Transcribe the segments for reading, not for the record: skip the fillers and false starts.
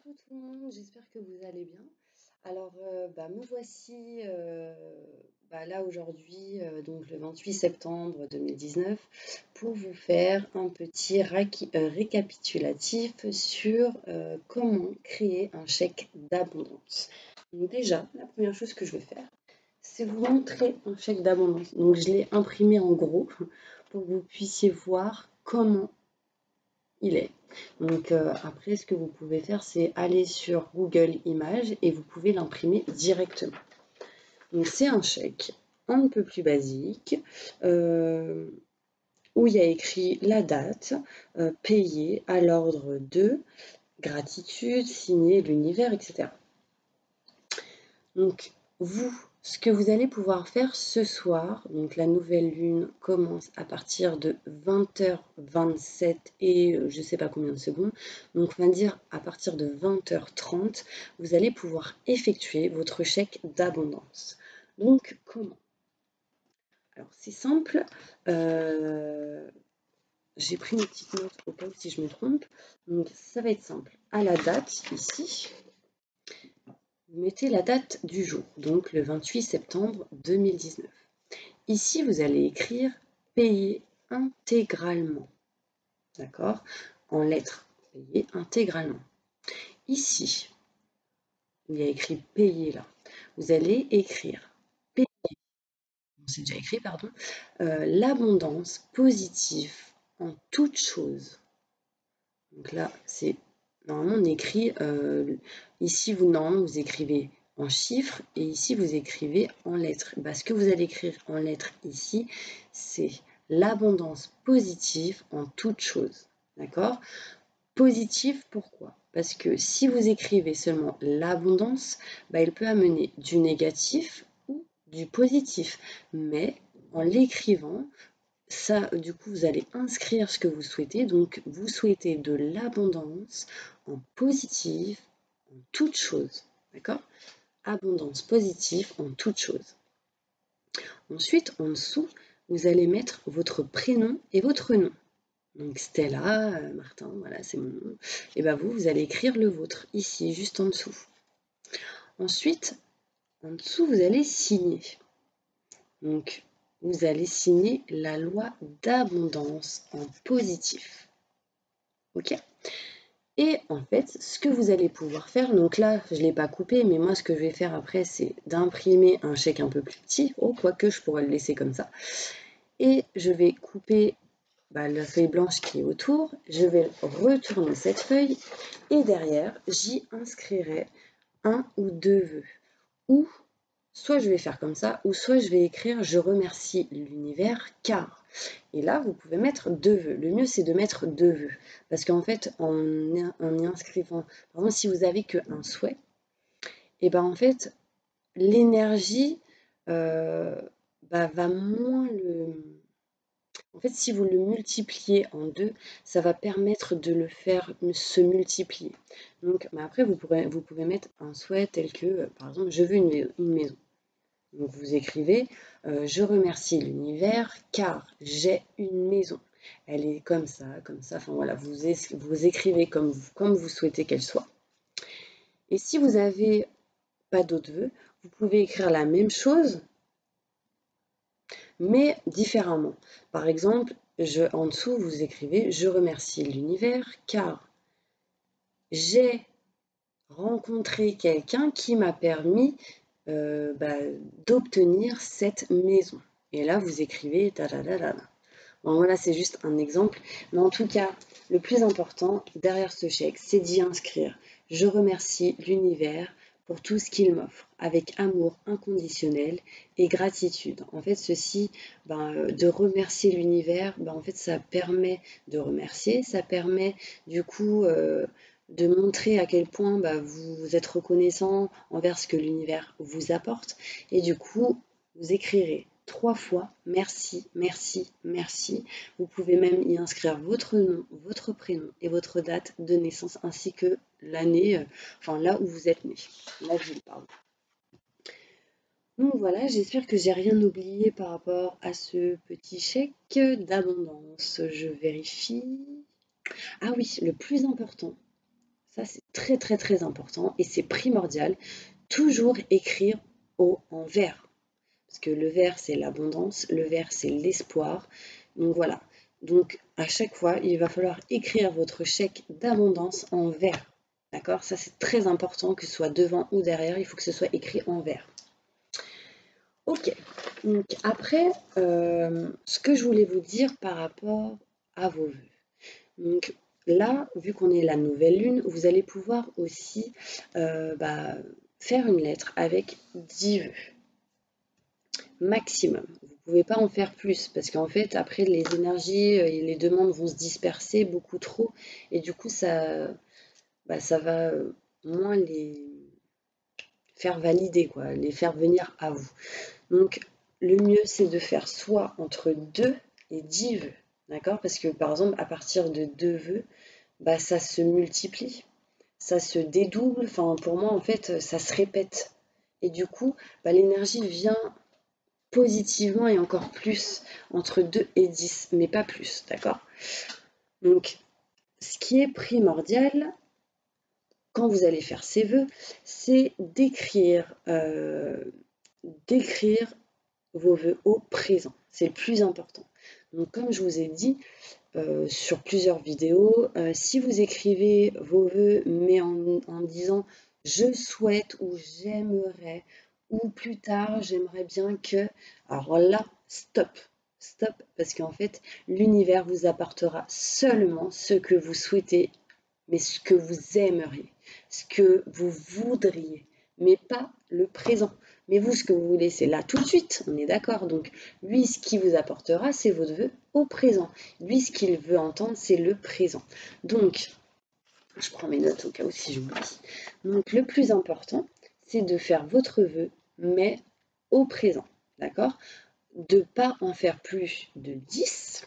Coucou tout le monde, j'espère que vous allez bien. Alors, me voici là aujourd'hui, donc le 28 septembre 2019, pour vous faire un petit récapitulatif sur comment créer un chèque d'abondance. Donc déjà, la première chose que je vais faire, c'est vous montrer un chèque d'abondance. Donc je l'ai imprimé en gros pour que vous puissiez voir comment il est. Donc après, ce que vous pouvez faire, c'est aller sur Google Images et vous pouvez l'imprimer directement. Donc c'est un chèque un peu plus basique où il y a écrit la date, payé à l'ordre de, gratitude, signé l'univers, etc. Donc vous, ce que vous allez pouvoir faire ce soir, donc la nouvelle lune commence à partir de 20h27 et je ne sais pas combien de secondes, donc on va dire à partir de 20h30, vous allez pouvoir effectuer votre chèque d'abondance. Donc comment? Alors c'est simple, j'ai pris une petite note au cas où si je me trompe, donc ça va être simple. À la date ici, vous mettez la date du jour, donc le 28 septembre 2019. Ici, vous allez écrire « Payer intégralement ». D'accord? En lettres, payer intégralement. Ici, il y a écrit « Payer » là. Vous allez écrire « Payer », c'est déjà écrit, pardon, l'abondance positive en toute chose. Donc là, c'est normalement on écrit, ici normalement vous écrivez en chiffres et ici vous écrivez en lettres. Ce que vous allez écrire en lettres ici, c'est l'abondance positive en toute chose. D'accord? Positive, pourquoi? Parce que si vous écrivez seulement l'abondance, il peut amener du négatif ou du positif. Mais en l'écrivant, ça, du coup, vous allez inscrire ce que vous souhaitez. Donc, vous souhaitez de l'abondance en positif, en toute chose. D'accord? Abondance positive en toute chose. Ensuite, en dessous, vous allez mettre votre prénom et votre nom. Donc, Stella, Martin, voilà, c'est mon nom. Et vous allez écrire le vôtre, ici, juste en dessous. Ensuite, en dessous, vous allez signer. Donc, vous allez signer la loi d'abondance en positif. Ok? Et en fait, ce que vous allez pouvoir faire, donc là, je ne l'ai pas coupé, mais moi, ce que je vais faire après, c'est d'imprimer un chèque un peu plus petit, quoique je pourrais le laisser comme ça. Et je vais couper la feuille blanche qui est autour, je vais retourner cette feuille, et derrière, j'y inscrirai un ou deux vœux. Ou soit je vais faire comme ça, ou soit je vais écrire « Je remercie l'univers car ». Et là, vous pouvez mettre deux vœux. Le mieux, c'est de mettre deux vœux. Parce qu'en fait, en y inscrivant, par exemple, si vous avez qu'un souhait, et en fait, l'énergie va moins le... En fait, si vous le multipliez en deux, ça va permettre de le faire se multiplier. Donc, après, vous pouvez mettre un souhait tel que, par exemple, je veux une maison. Donc vous écrivez je remercie l'univers car j'ai une maison. Elle est comme ça. Enfin voilà, vous écrivez comme vous souhaitez qu'elle soit. Et si vous n'avez pas d'autres vœux, vous pouvez écrire la même chose, mais différemment. Par exemple, en dessous, vous écrivez je remercie l'univers car j'ai rencontré quelqu'un qui m'a permis d'obtenir cette maison. Et là, vous écrivez ta-da-da-da. Bon, voilà, c'est juste un exemple. Mais en tout cas, le plus important derrière ce chèque, c'est d'y inscrire. Je remercie l'univers pour tout ce qu'il m'offre, avec amour inconditionnel et gratitude. En fait, ceci, de remercier l'univers, en fait, ça permet de remercier, ça permet du coup de montrer à quel point vous êtes reconnaissant envers ce que l'univers vous apporte. Et du coup, vous écrirez 3 fois merci, merci, merci. Vous pouvez même y inscrire votre nom, votre prénom et votre date de naissance ainsi que l'année, là où vous êtes né, la ville, pardon. Donc voilà, j'espère que j'ai rien oublié par rapport à ce petit chèque d'abondance. Je vérifie. Ah oui, le plus important, ça c'est très très très important et c'est primordial, toujours écrire haut en vert. Parce que le vert, c'est l'abondance, le vert, c'est l'espoir. Donc voilà. Donc à chaque fois, il va falloir écrire votre chèque d'abondance en vert. D'accord? Ça, c'est très important, que ce soit devant ou derrière, il faut que ce soit écrit en vert. Ok. Donc après, ce que je voulais vous dire par rapport à vos vœux. Donc là, vu qu'on est la nouvelle lune, vous allez pouvoir aussi faire une lettre avec 10 vœux maximum. Vous ne pouvez pas en faire plus parce qu'en fait, après, les énergies et les demandes vont se disperser beaucoup trop et du coup, ça va moins les faire valider, quoi, les faire venir à vous. Donc, le mieux, c'est de faire soit entre 2 et 10 vœux, d'accord? Parce que, par exemple, à partir de 2 vœux, ça se multiplie, ça se dédouble. Enfin, pour moi, en fait, ça se répète. Et du coup, l'énergie vient positivement et encore plus entre 2 et 10, mais pas plus, d'accord? Donc, ce qui est primordial quand vous allez faire ces vœux, c'est d'écrire vos vœux au présent. C'est le plus important. Donc, comme je vous ai dit sur plusieurs vidéos, si vous écrivez vos vœux, mais en disant je souhaite ou j'aimerais ou plus tard j'aimerais bien que, alors là, stop, parce qu'en fait, l'univers vous apportera seulement ce que vous souhaitez, mais ce que vous aimeriez, ce que vous voudriez, mais pas le présent. Mais vous, ce que vous voulez, c'est là tout de suite, on est d'accord. Donc, lui, ce qui vous apportera, c'est votre vœu au présent. Lui, ce qu'il veut entendre, c'est le présent. Donc, je prends mes notes au cas où si j'oublie. Donc, le plus important, c'est de faire votre vœu, mais au présent, d'accord? De ne pas en faire plus de 10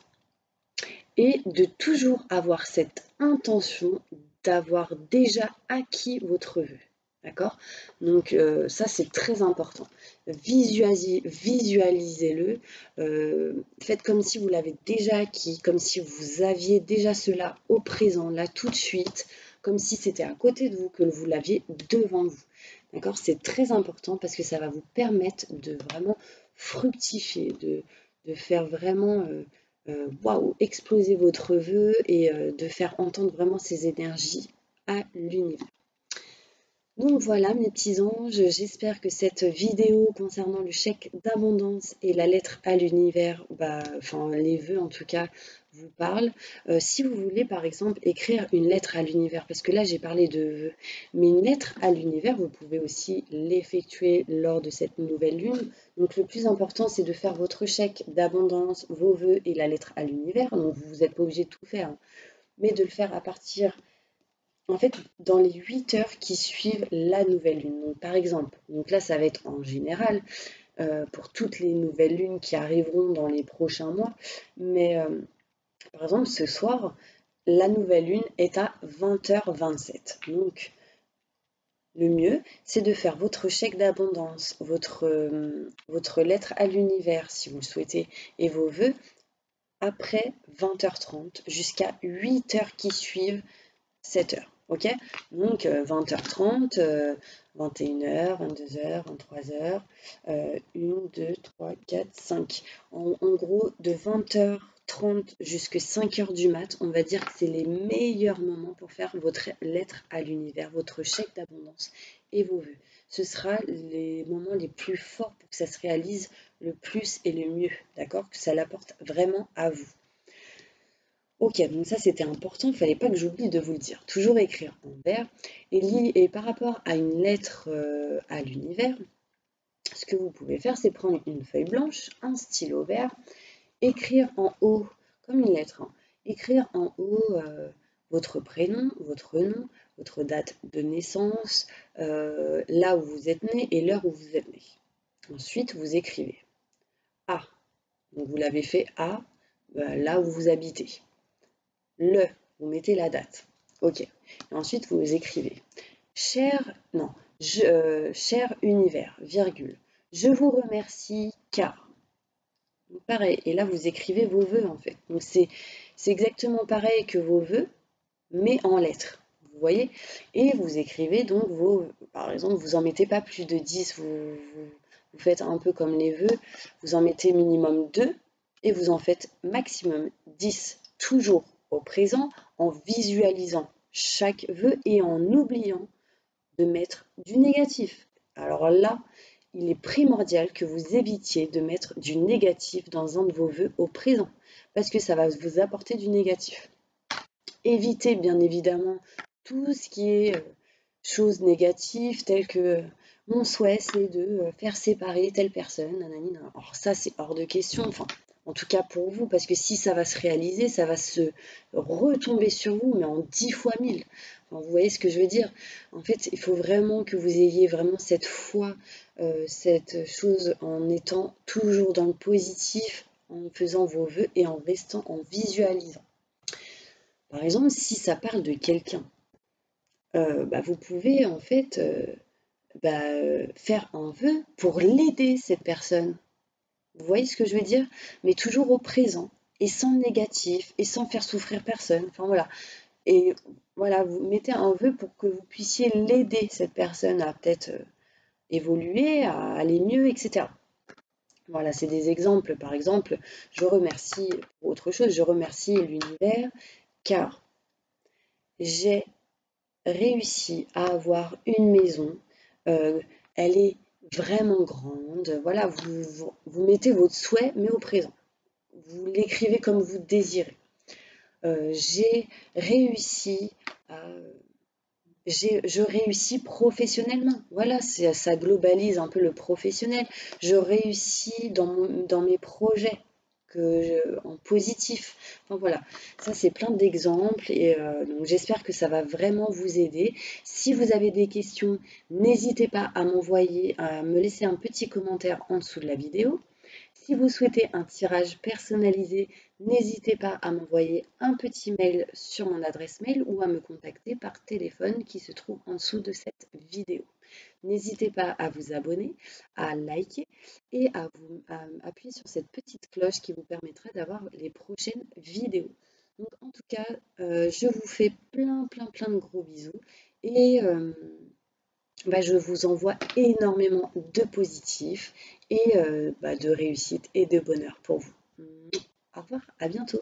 et de toujours avoir cette intention d'avoir déjà acquis votre vœu. D'accord? Donc ça c'est très important. Visualisez-le. Faites comme si vous l'avez déjà acquis, comme si vous aviez déjà cela au présent, là tout de suite, comme si c'était à côté de vous, que vous l'aviez devant vous. D'accord? C'est très important parce que ça va vous permettre de vraiment fructifier, de faire vraiment waouh, exploser votre vœu et de faire entendre vraiment ces énergies à l'univers. Donc voilà mes petits anges, j'espère que cette vidéo concernant le chèque d'abondance et la lettre à l'univers, enfin les vœux en tout cas, vous parle. Si vous voulez par exemple écrire une lettre à l'univers, parce que là j'ai parlé de vœux, mais une lettre à l'univers, vous pouvez aussi l'effectuer lors de cette nouvelle lune. Donc le plus important c'est de faire votre chèque d'abondance, vos vœux et la lettre à l'univers. Donc vous n'êtes pas obligé de tout faire, hein, mais de le faire à partir en fait, dans les 8 heures qui suivent la nouvelle lune. Donc, par exemple, donc là, ça va être en général pour toutes les nouvelles lunes qui arriveront dans les prochains mois. Mais par exemple, ce soir, la nouvelle lune est à 20h27. Donc, le mieux, c'est de faire votre chèque d'abondance, votre lettre à l'univers, si vous le souhaitez, et vos vœux après 20h30 jusqu'à 8 heures qui suivent 7 heures. Ok? Donc 20h30, 21h, 22h, 23h, 1, 2, 3, 4, 5. En gros, de 20h30 jusqu'à 5h du mat, on va dire que c'est les meilleurs moments pour faire votre lettre à l'univers, votre chèque d'abondance et vos vœux. Ce sera les moments les plus forts pour que ça se réalise le plus et le mieux, d'accord? Que ça l'apporte vraiment à vous. Ok, donc ça c'était important, il ne fallait pas que j'oublie de vous le dire. Toujours écrire en vert. Et par rapport à une lettre à l'univers, ce que vous pouvez faire, c'est prendre une feuille blanche, un stylo vert, écrire en haut, comme une lettre, hein, écrire en haut votre prénom, votre nom, votre date de naissance, là où vous êtes né et l'heure où vous êtes né. Ensuite, vous écrivez A. Donc vous l'avez fait A, là où vous habitez. Vous mettez la date. Ok. Et ensuite, vous écrivez cher univers, virgule. Je vous remercie car. Donc, pareil. Et là, vous écrivez vos vœux en fait. Donc c'est exactement pareil que vos vœux, mais en lettres. voyez? Et vous écrivez donc par exemple, vous en mettez pas plus de 10, vous faites un peu comme les vœux, vous en mettez minimum 2 et vous en faites maximum 10, toujours au présent, en visualisant chaque vœu et en oubliant de mettre du négatif. Alors là, il est primordial que vous évitiez de mettre du négatif dans un de vos vœux au présent, parce que ça va vous apporter du négatif. Évitez bien évidemment tout ce qui est choses négatives, telles que mon souhait c'est de faire séparer telle personne, nanani, nan. Alors ça c'est hors de question, enfin en tout cas pour vous, parce que si ça va se réaliser, ça va se retomber sur vous, mais en 10 fois 1000. Enfin, vous voyez ce que je veux dire? En fait, il faut vraiment que vous ayez vraiment cette foi, cette chose en étant toujours dans le positif, en faisant vos vœux et en restant en visualisant. Par exemple, si ça parle de quelqu'un, vous pouvez en fait faire un vœu pour l'aider, cette personne. Vous voyez ce que je veux dire? Mais toujours au présent et sans négatif et sans faire souffrir personne. Enfin voilà. Et voilà, vous mettez un vœu pour que vous puissiez l'aider, cette personne, à peut-être évoluer, à aller mieux, etc. Voilà, c'est des exemples. Par exemple, je remercie, pour autre chose, je remercie l'univers car j'ai réussi à avoir une maison. Elle est vraiment grande. Voilà, vous mettez votre souhait, mais au présent. Vous l'écrivez comme vous désirez. J'ai réussi à... Je réussis professionnellement. Voilà, ça globalise un peu le professionnel. Je réussis dans mes projets en positif. Enfin voilà, ça c'est plein d'exemples et donc j'espère que ça va vraiment vous aider. Si vous avez des questions, n'hésitez pas à à me laisser un petit commentaire en dessous de la vidéo. Si vous souhaitez un tirage personnalisé, n'hésitez pas à m'envoyer un petit mail sur mon adresse mail ou à me contacter par téléphone qui se trouve en dessous de cette vidéo. N'hésitez pas à vous abonner, à liker et à appuyer sur cette petite cloche qui vous permettra d'avoir les prochaines vidéos. Donc en tout cas, je vous fais plein de gros bisous et je vous envoie énormément de positifs et de réussite et de bonheur pour vous. Au revoir, à bientôt.